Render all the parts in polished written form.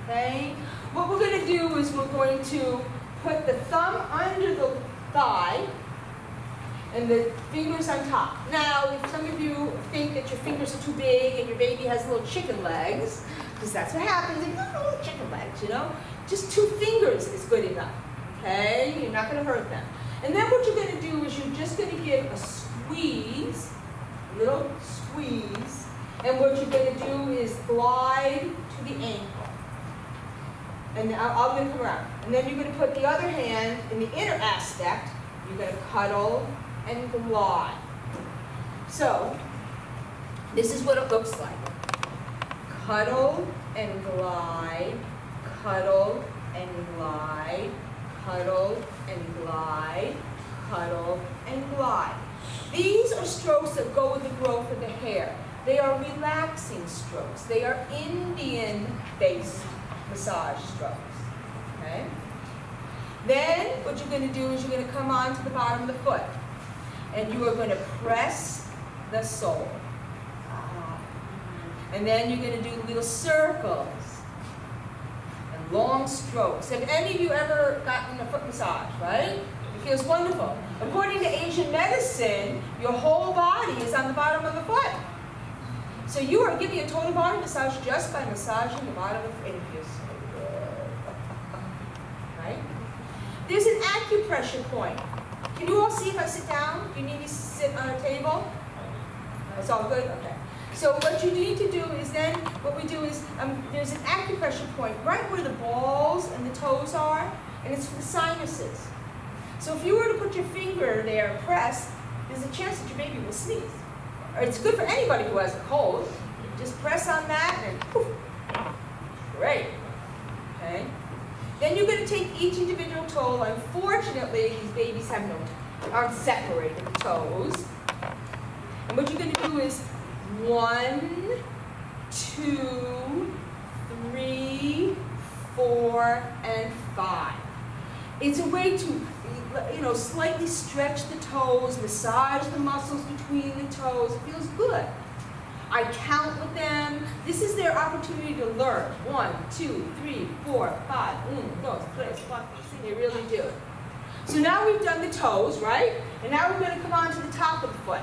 okay? What we're going to do is we're going to put the thumb under the thigh and the fingers on top. Now, if some of you think that your fingers are too big and your baby has little chicken legs, because that's what happens, and you don't know little chicken legs, you know? Just 2 fingers is good enough, okay? You're not going to hurt them. And then what you're going to do is you're just going to give a squeeze, a little squeeze, and what you're going to do is glide to the ankle. And now I'm going to come around. And then you're going to put the other hand in the inner aspect. You're going to cuddle and glide. So, this is what it looks like. Cuddle and glide, cuddle and glide, cuddle and glide, cuddle and glide. These are strokes that go with the growth of the hair. They are relaxing strokes. They are Indian-based massage strokes, okay? Then what you're going to do is you're going to come on to the bottom of the foot, and you are going to press the sole. And then you're going to do little circles and long strokes. Have any of you ever gotten a foot massage, right? It feels wonderful. According to Asian medicine, your whole body is on the bottom of the foot. So you are giving a total body massage just by massaging the bottom of the foot. It feels so good. Right? There's an acupressure point. Can you all see if I sit down? Do you need me to sit on a table? It's all good? Okay. So what you need to do is then, what we do is, there's an acupressure point right where the balls and the toes are, and it's for the sinuses. So if you were to put your finger there and press, there's a chance that your baby will sneeze. Or it's good for anybody who has a cold. Just press on that and poof. Great. Okay. Then you're going to take each individual toe. Unfortunately, these babies aren't separated, the toes. And what you're going to do is 1, 2, 3, 4, and 5. It's a way to, slightly stretch the toes, massage the muscles between the toes. It feels good. I count with them. This is their opportunity to learn. 1, 2, 3, 4, 5. 1, 2, 3, 4. They really do. So now we've done the toes, right? And now we're going to come on to the top of the foot.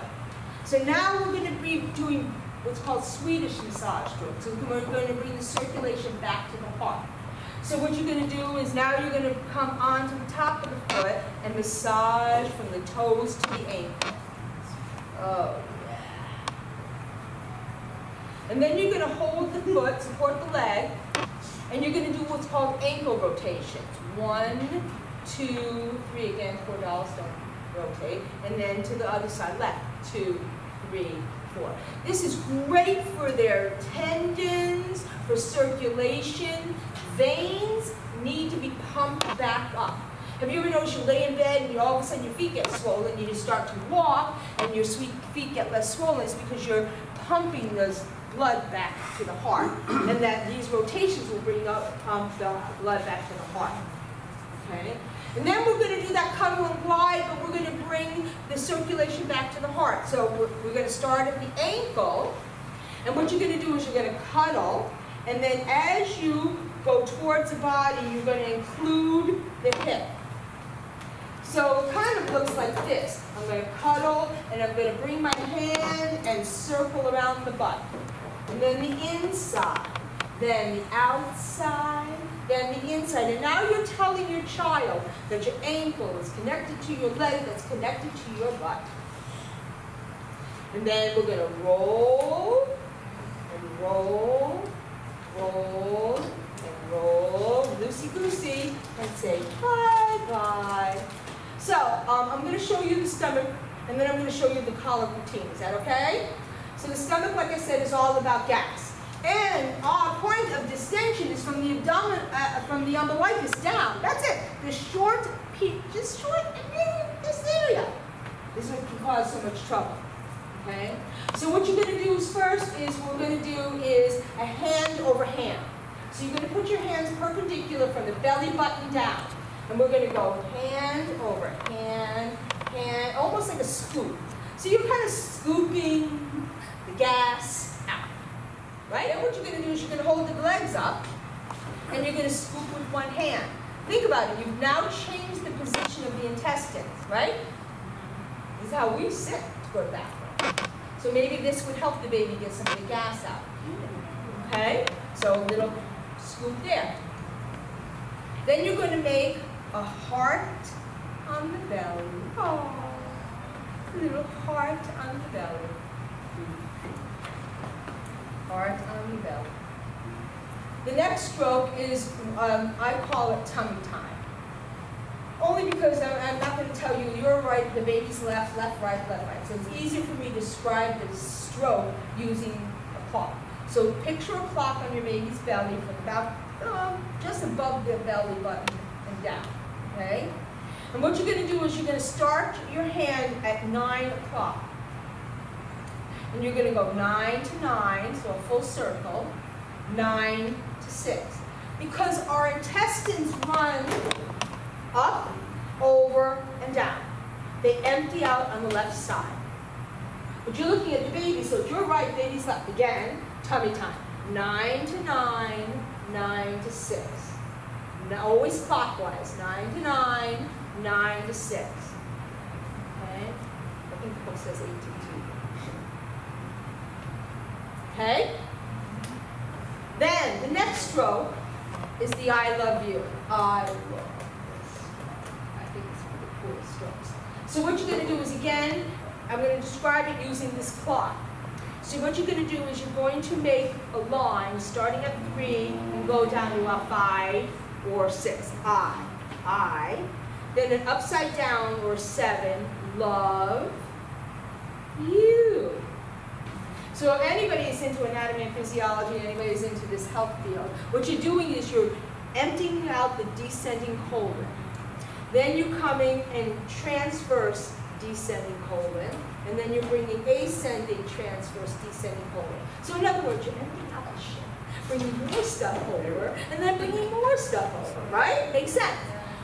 So now we're going to be doing what's called Swedish massage strokes. So we're going to bring the circulation back to the heart. So what you're going to do is now you're going to come onto the top of the foot and massage from the toes to the ankle. Oh, yeah. And then you're going to hold the foot, support the leg, and you're going to do what's called ankle rotations. 1, 2, 3. Again, $4 don't rotate. And then to the other side, left. 2, 3, 4. This is great for their tendons, for circulation. Veins need to be pumped back up. Have you ever noticed you lay in bed and all of a sudden your feet get swollen, you just start to walk and your feet get less swollen? It's because you're pumping this blood back to the heart. And that these rotations will pump the blood back to the heart. Okay? And then we're going to do that cuddle and glide, but we're going to bring the circulation back to the heart. So we're going to start at the ankle, and what you're going to do is you're going to cuddle, and then as you go towards the body, you're going to include the hip. So it kind of looks like this. I'm going to cuddle, and I'm going to bring my hand and circle around the butt. And then the inside, then the outside, then the inside. And now you're telling your child that your ankle is connected to your leg, that's connected to your butt. And then we're going to roll, and roll, roll, and roll, loosey-goosey, and say bye-bye. So, I'm going to show you the stomach, and then I'm going to show you the collar routine. Is that okay? So the stomach, like I said, is all about gas. And our point of distension is from the umbilicus down. That's it. The short, just short, this area. This is what can cause so much trouble. Okay? So what you're going to do is first is, what we're going to do is a hand over hand. So you're going to put your hands perpendicular from the belly button down. And we're going to go hand over hand, hand, almost like a scoop. So you're kind of scooping the gas out. Right? And what you're going to do is you're going to hold the legs up. and you're going to scoop with one hand. Think about it. You've now changed the position of the intestines, right? This is how we sit to go to the bathroom. So maybe this would help the baby get some of the gas out. Okay? So a little scoop there. Then you're going to make a heart on the belly. Oh, a little heart on the belly. Heart on the belly. The next stroke is, I call it tummy time. Only because I'm not going to tell you, you're right, the baby's left, left, right, left, right. So it's easier for me to describe the stroke using a clock. So picture a clock on your baby's belly from about just above the belly button and down, okay? And what you're going to do is you're going to start your hand at 9 o'clock. And you're going to go 9 to 9, so a full circle, 9 to 6. Because our intestines run up, over, and down. They empty out on the left side. But you're looking at the baby, so if you're right, baby's left. Again, tummy time. 9 to 9, 9 to 6. Now, always clockwise. 9 to 9, 9 to 6. Okay? I think the book says 8 to 2. Okay? Then, the next stroke is the I love you. I love this. I think it's one of the coolest strokes. So what you're going to do is, again, I'm going to describe it using this clock. So what you're going to do is you're going to make a line starting at 3 and go down to a 5 or 6. I. Then an upside down or 7. Love you. So if anybody is into anatomy and physiology, anybody is into this health field, what you're doing is you're emptying out the descending colon. Then you're coming and transverse descending colon, and then you're bringing ascending, transverse, descending colon. So in other words, you're emptying out that shit, bringing more stuff over, and then bringing more stuff over, right? Makes sense.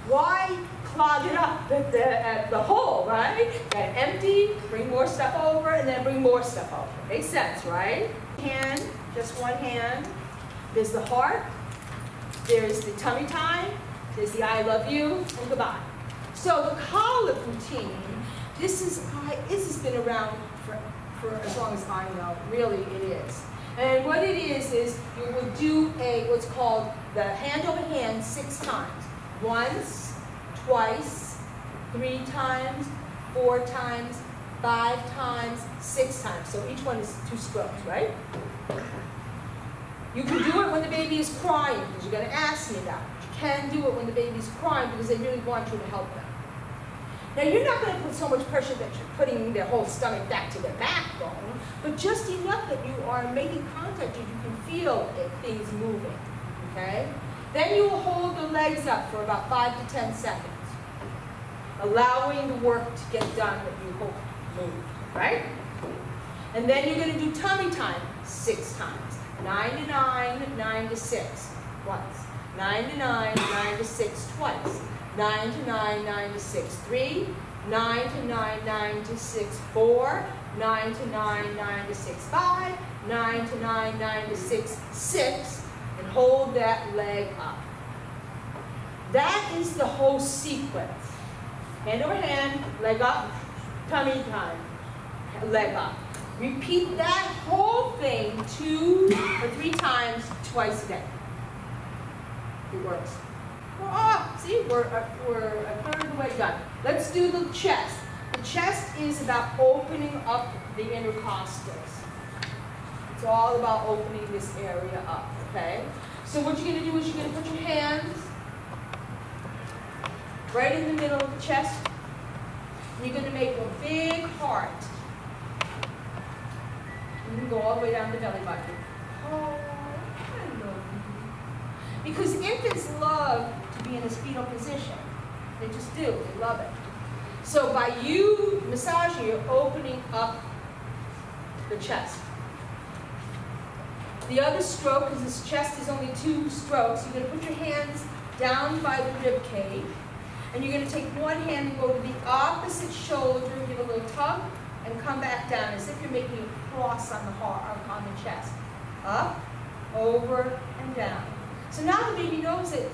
Why clog it up at the hole, right? Gotta empty, bring more stuff over, and then bring more stuff over. Makes sense, right? Hand, just one hand. There's the heart, there's the tummy time, there's the I love you, and goodbye. So the colic routine, this has been around for as long as I know. Really, it is. And what it is you will do what's called the hand over hand 6 times. Once, twice, 3 times, 4 times, 5 times, 6 times. So each one is 2 strokes, right? You can do it when the baby is crying, because you're going to ask me that. You can do it when the baby is crying, because they really want you to help them. Now, you're not going to put so much pressure that you're putting their whole stomach back to their backbone, but just enough that you are making contact and you can feel things moving, okay? Then you will hold the legs up for about 5 to 10 seconds, allowing the work to get done that you hope moved, right? And then you're going to do tummy time 6 times. 9 to 9, 9 to 6, once. 9 to 9, 9 to 6, twice. 9 to 9, 9 to 6, 3. 9 to 9, 9 to 6, 4. 9 to 9, 9 to 6, 5. 9 to 9, 9 to 6, 6. And hold that leg up. That is the whole sequence. Hand over hand, leg up, tummy time, leg up. Repeat that whole thing 2 or 3 times, twice a day. It works. See, we're a third of the way done. Let's do the chest. The chest is about opening up the intercostals. It's all about opening this area up, okay? So what you're going to do is you're going to put your hands right in the middle of the chest. And you're going to make a big heart. You can go all the way down the belly button. Oh, I love you. Because infants love to be in a fetal position. They just do. They love it. So by you massaging, you're opening up the chest. The other stroke, because this chest is only 2 strokes, you're going to put your hands down by the rib cage, and you're going to take one hand and go to the opposite shoulder, give a little tug, and come back down as if you're making a cross on the heart, on the chest. Up, over, and down. So now the baby knows that,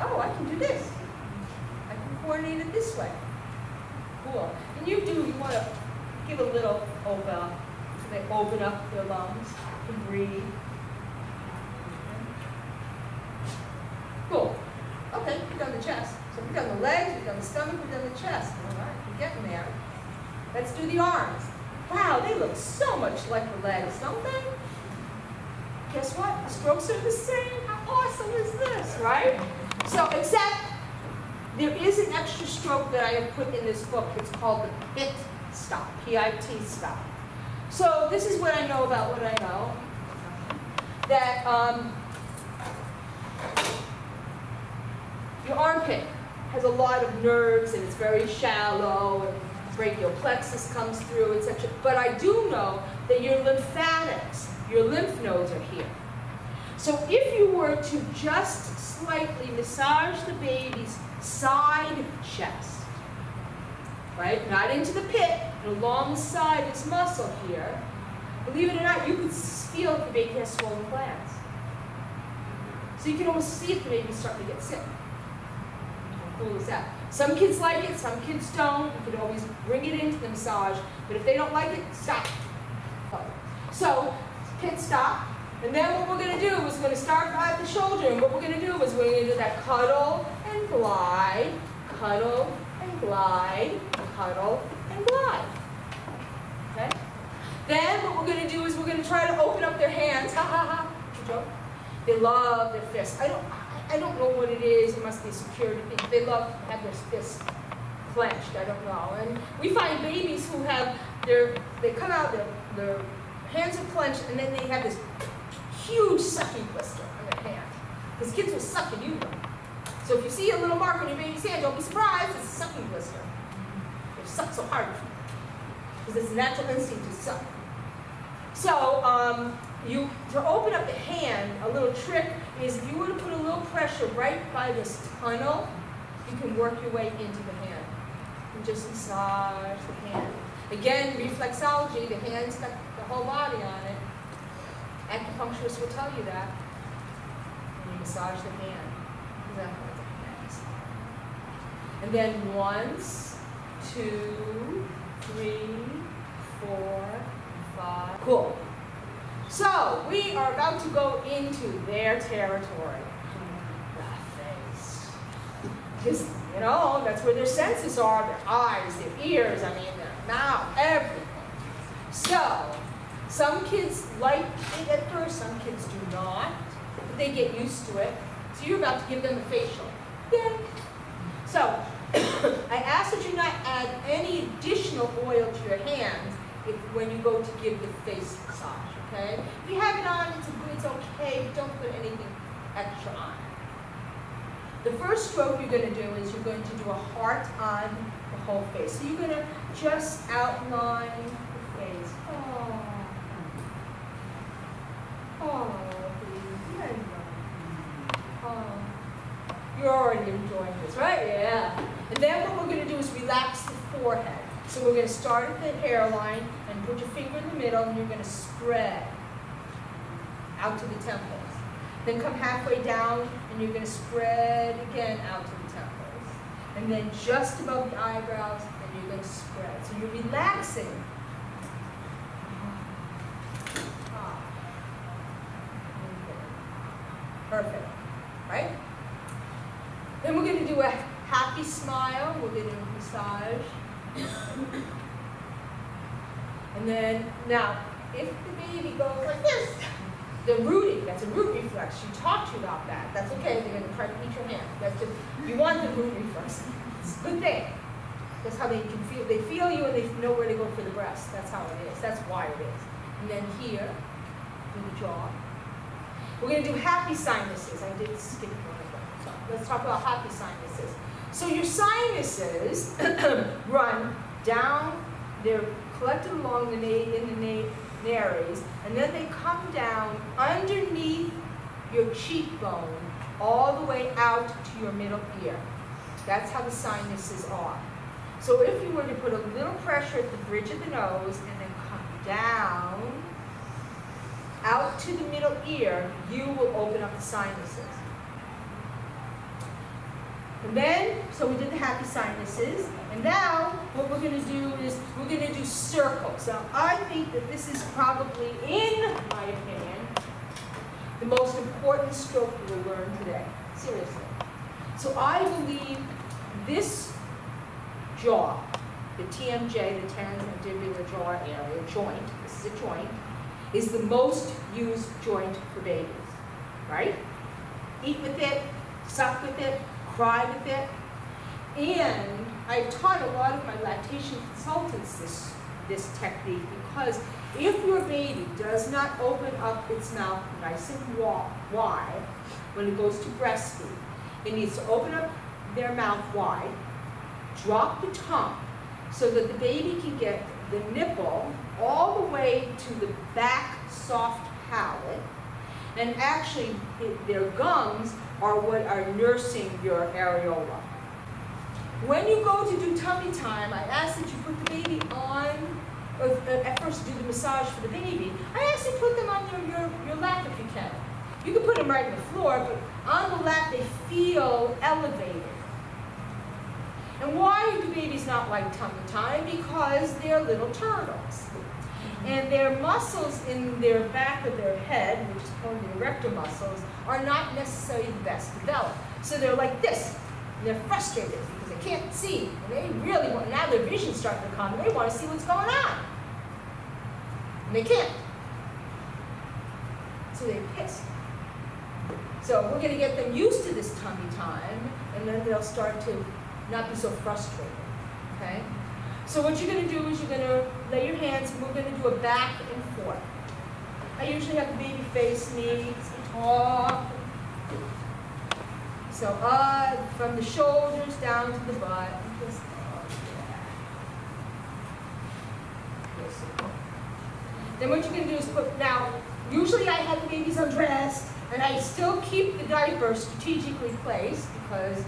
oh, I can do this. I can coordinate it this way. Cool. And you want to give a little open up. So they open up their lungs to breathe. Cool. Okay, we've done the chest. So we've done the legs, we've done the stomach, we've done the chest. All right, we're getting there. Let's do the arms. Wow, they look so much like the legs, don't they? Guess what? The strokes are the same. How awesome is this, right? So, except there is an extra stroke that I have put in this book. It's called the PIT stop, P-I-T stop. So this is what I know about what I know. That your armpit has a lot of nerves and it's very shallow and brachial plexus comes through, etc. But I do know that your lymphatics, your lymph nodes are here. So if you were to just slightly massage the baby's side chest, right, not into the pit, but along the side of its muscle here, believe it or not, you could feel if the baby has swollen glands. So you can almost see if the baby's starting to get sick. How cool is that? Some kids like it, some kids don't. You could always bring it into the massage, but if they don't like it, stop. So, pit stop. And then what we're going to do is we're going to start at the shoulder, and what we're going to do is we're going to do that cuddle and glide, cuddle and glide, cuddle and glide. Okay? Then what we're going to do is we're going to try to open up their hands. Ha ha ha. Good joke. They love their fists. I don't know what it is. It must be a security thing. They love to have their fists clenched. I don't know. And we find babies who have they come out, their hands are clenched, and then they have this huge sucking blister on their hand. Because kids will suck and you know. So if you see a little mark on your baby's hand, don't be surprised. It's a sucking blister. They suck so hard. Because it's a natural instinct to suck. So to open up the hand, a little trick is if you were to put a little pressure right by this tunnel, you can work your way into the hand. And just massage the hand. Again, reflexology, the hand's got the whole body on it. Acupuncturists will tell you that. And you massage the hand. Exactly like the hands. And then once, 2, 3, 4, 5. Cool. So, we are about to go into their territory. The face. Because, you know, that's where their senses are, their eyes, their ears, I mean, their mouth, everything. So, some kids like it at first, some kids do not, but they get used to it. So you're about to give them a facial. Yeah. So, I ask that you not add any additional oil to your hands when you go to give the face massage, okay? If you have it on, it's okay, but don't put anything extra on. The first stroke you're going to do is you're going to do a heart on the whole face. So you're going to just outline the face. Oh. Oh, baby. Oh. You're already enjoying this, right? Yeah. And then what we're going to do is relax the forehead. So we're going to start at the hairline and put your finger in the middle, and you're going to spread out to the temples. Then come halfway down, and you're going to spread again out to the temples. And then just above the eyebrows, and you're going to spread. So you're relaxing. Perfect, right? Then we're going to do a happy smile. We're going to massage. And then, now, if the baby goes like this, the rooting, that's a root reflex. She talked to you about that. That's okay. They're going to try to eat your hand. That's just, you want the root reflex. It's a good thing. That's how they can feel. They feel you and they know where to go for the breast. That's how it is. That's why it is. And then here, do the jaw. We're going to do happy sinuses. I did skip one of them. So let's talk about happy sinuses. So your sinuses run down, they're collected along in the nares, and then they come down underneath your cheekbone all the way out to your middle ear. That's how the sinuses are. So if you were to put a little pressure at the bridge of the nose and then come down out to the middle ear, you will open up the sinuses. And then, so we did the happy sinuses, and now what we're going to do is we're going to do circles. Now, I think that this is probably, in my opinion, the most important stroke you will learn today. Seriously. So I believe this jaw, the TMJ, the transmandibular jaw area, joint, this is a joint, is the most used joint for babies, right? Eat with it, suck with it, cry with it. And I've taught a lot of my lactation consultants this technique because if your baby does not open up its mouth nice and wide when it goes to breastfeed, it needs to open up their mouth wide, drop the tongue so that the baby can get the nipple all the way to the back soft palate, and actually their gums are what are nursing your areola. When you go to do tummy time, I ask that you put the baby on, at first do the massage for the baby. I ask you to put them on your lap if you can. You can put them right on the floor, but on the lap they feel elevated. And why do babies not like tummy time? Because they're little turtles. And their muscles in their back of their head, which is called the erector muscles, are not necessarily the best developed. So they're like this. And they're frustrated because they can't see. And they really want, now their vision's starting to come, and they want to see what's going on. And they can't. So they're pissed. So we're going to get them used to this tummy time, and then they'll start to not be so frustrated, okay? So what you're going to do is you're going to lay your hands, and we're going to do a back and forth. I usually have the baby face me, talk. So from the shoulders down to the butt. Just, then what you're going to do is put, now, usually I have the babies undressed, and I still keep the diaper strategically placed because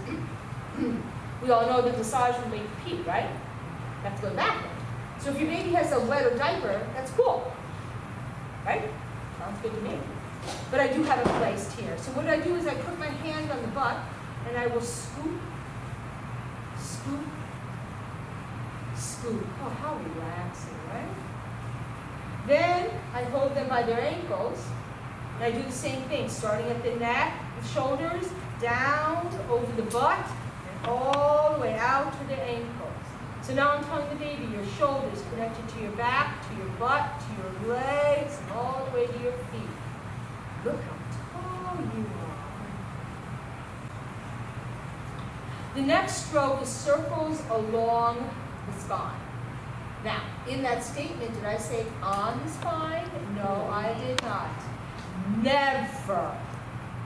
we all know that massage will make you pee, right? You have to go backward. So if your baby has a wetter diaper, that's cool, right? Sounds good to me. But I do have it placed here. So what I do is I put my hand on the butt, and I will scoop, scoop, scoop. Oh, how relaxing, right? Then I hold them by their ankles, and I do the same thing, starting at the neck, the shoulders, down over the butt, and all the way out to the ankles. So now I'm telling the baby, your shoulders connected to your back, to your butt, to your legs, and all the way to your feet. Look how tall you are. The next stroke is circles along the spine. Now, in that statement, did I say on the spine? No, I did not. Never.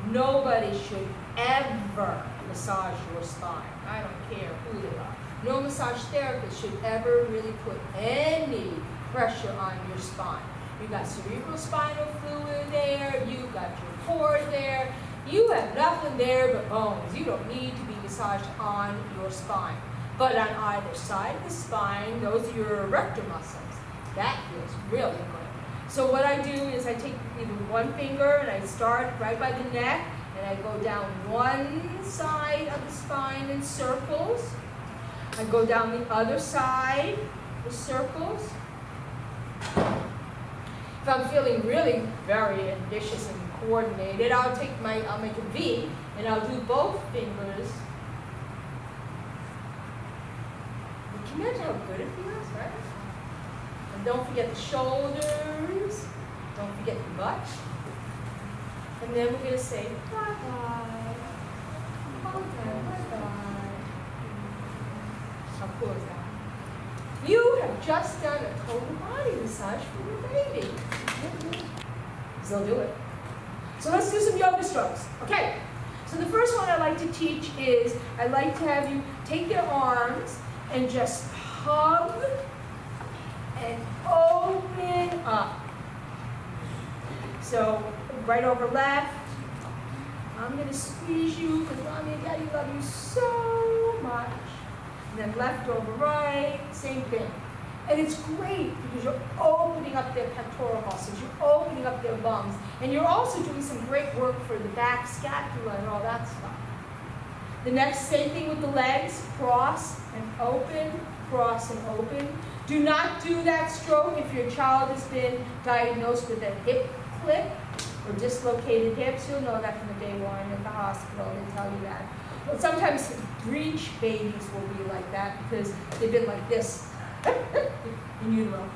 Nobody should ever massage your spine. I don't care who they are. No massage therapist should ever really put any pressure on your spine. You got cerebral spinal fluid there, you got your core there, you have nothing there but bones. You don't need to be massaged on your spine. But on either side of the spine, those are your erector muscles. That feels really good. So what I do is I take either one finger and I start right by the neck, and I go down one side of the spine in circles. I go down the other side with circles. If I'm feeling really very ambitious and coordinated, I'll make a V, and I'll do both fingers. Can you imagine how good it feels, right? And don't forget the shoulders. Don't forget the butt. And then we're going to say bye-bye. Bye-bye. How cool is that? You have just done a total body massage for your baby. They'll do it. So let's do some yoga strokes. Okay. So the first one I like to teach is I like to have you take your arms and just hug and open up. So right over left. I'm going to squeeze you because Mommy and Daddy love you so much. And then left over right, same thing. And it's great because you're opening up their pectoral muscles, you're opening up their lungs, and you're also doing some great work for the back scapula and all that stuff. The next, same thing with the legs, cross and open, cross and open. Do not do that stroke if your child has been diagnosed with a hip clip or dislocated hips. You'll know that from the day one at the hospital, they tell you that. But sometimes breech babies will be like that because they've been like this in utero.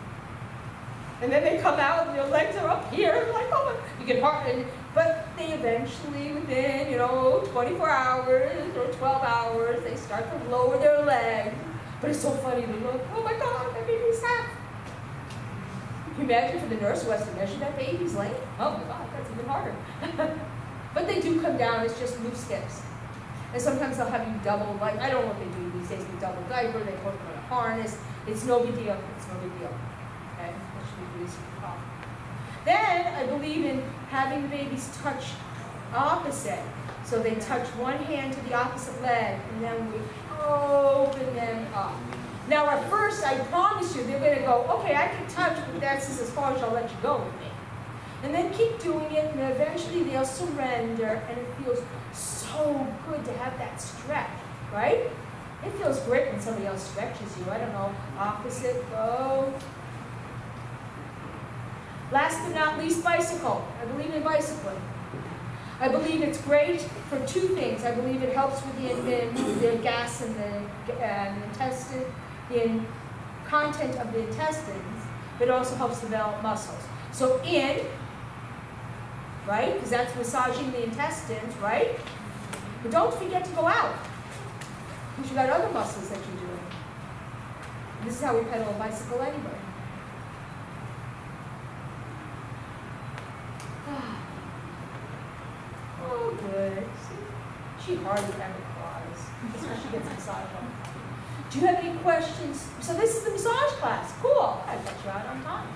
And then they come out and their legs are up here, like, oh my, you can hardly, but they eventually, within, 24 hours or 12 hours, they start to lower their leg. But it's so funny, they look, oh my God, that baby's half. Can you imagine for the nurse who has to measure that baby's length? Oh my God, that's even harder. But they do come down, it's just loose hips. And sometimes they'll have you double, like, I don't know what they do these days, they double diaper, they put them in a harness. It's no big deal, it's no big deal. Okay, that should be really super calm. Then I believe in having the babies touch opposite. So they touch one hand to the opposite leg, and then we open them up. Now at first, I promise you, they're going to go, okay, I can touch, but that's as far as I'll let you go with me. And then keep doing it, and eventually they'll surrender, and it feels so good to have that stretch, right? It feels great when somebody else stretches you. I don't know, opposite, go. Last but not least, bicycle. I believe in bicycling. I believe it's great for two things. I believe it helps with the gas in the intestine, the content of the intestines, but it also helps develop muscles. So in, right, because that's massaging the intestines, right? But don't forget to go out, because you got other muscles that you're doing. This is how we pedal a bicycle anyway. Oh, good. She hardly ever cries. That's when she gets excited. Do you have any questions? So this is the massage class. Cool. I got you out on time.